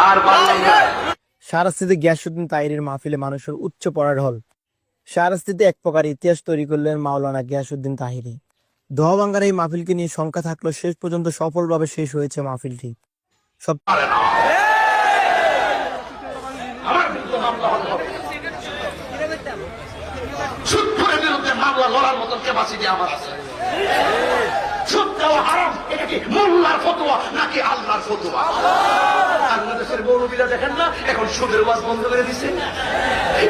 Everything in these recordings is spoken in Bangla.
আর বাংলা শাহরাস্তিতে গিয়াসউদ্দিন তাহিরের মাহফিলে মানুষের উচ্চ পড়ার হল। শাহরাস্তিতে এক প্রকার ইতিহাস তৈরি করলেন মাওলানা গিয়াসউদ্দিন তাহিরি। দোহাবাঙ্গার এই মাহফিলকে নিয়ে শঙ্কা থাকলেও শেষ পর্যন্ত সফলভাবে শেষ হয়েছে মাহফিলটি। সব পারে না। আমার বিরুদ্ধে মামলা হবে, সুদের বিরুদ্ধে মামলা লড়ার মতন ক্যাপাসিটি আমার আছে। সুদ দেওয়া হারাম, এটা কি মোল্লার ফতোয়া নাকি আল্লাহর ফতোয়া? বাংলাদেশের মৌলবীরা দেখেন না এখন সুদের ওয়াজ বন্ধ করে দিছে।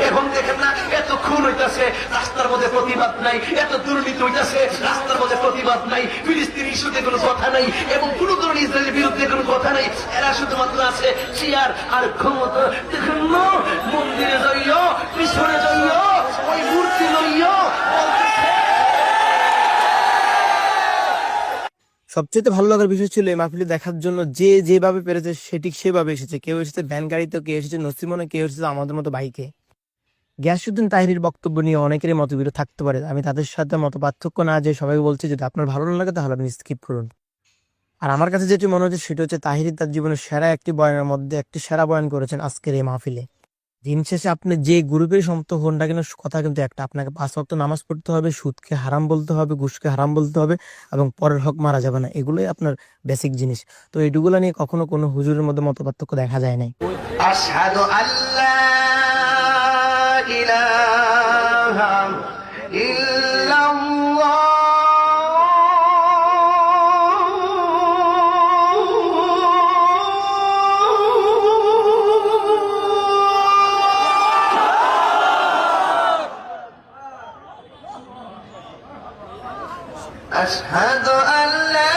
এখন দেখেন না এত খুন হইতাছে, রাস্তার মধ্যে প্রতিবাদ নাই, এত দুর্নীতি হইতাছে, রাস্তার মধ্যে প্রতিবাদ নাই, ফিলিস্তিনি ইস্যুতে কোনো কথা নাই, এবং কোন ধরনের ইসরায়েলের বিরুদ্ধে কোনো কথা নাই। এরা শুধুমাত্র আছে চেয়ার আর ক্ষমতা। দেখেন না মন্দিরে যাইও, পিছনে যাইও, ওই মূর্তি লইও। সবচেয়ে ভালো লাগার বিষয় ছিল এই মাহফিলে দেখার জন্য যে যেভাবে পেরেছে সেটি সেভাবে এসেছে। কেউ এসেছে ভ্যান গাড়িতে, কেউ এসেছে নসিমনে, কেউ এসেছে আমাদের মতো বাইকে। গিয়াসউদ্দিন তাহিরির বক্তব্য নিয়ে অনেকেরই মতবিরোধ থাকতে পারে। আমি তাদের সাথে মত পার্থক্য না যে সবাইকে বলছি, যদি আপনার ভালো না লাগে তাহলে আপনি স্কিপ করুন। আর আমার কাছে যেটি মনে হচ্ছে সেটা হচ্ছে তাহিরি তার জীবনের সেরা একটি বয়ানের মধ্যে একটি সেরা বয়ান করেছেন আজকের এই মাহফিলে। দিন শেষে আপনি যে গ্রুপের সম্মত হন না কেন, কথা কিন্তু একটা, আপনাকে 5 ওয়াক্ত নামাজ পড়তে হবে, সুদকে হারাম বলতে হবে, ঘুষকে হারাম বলতে হবে, এবং পরের হক মারা যাবে না। এগুলোই আপনার বেসিক জিনিস। তো এইগুলো নিয়ে কখনো কোনো হুজুরের মধ্যে মতপার্থক্য দেখা যায় নাই। আশহাদু আল্লা ইলাহা ইল্লাল্লাহ أشهد أن لا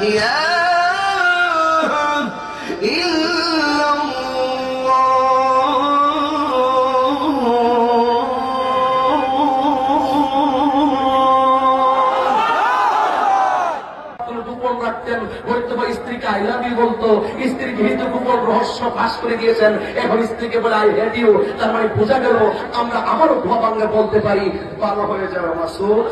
إله إلا গোপন রাখতেন, হয়তো বা স্ত্রীকে আই লাভ ইউ বলতো, স্ত্রীকে কিন্তু গোপন রহস্য ফাঁস করে দিয়েছেন। এখন স্ত্রীকে বলে আই হেট ইউ, তার মানে বোঝা গেল আমরা আমারও ভাবাঙ্গে বলতে পারি ভালো হয়ে যাবে মাসুদ।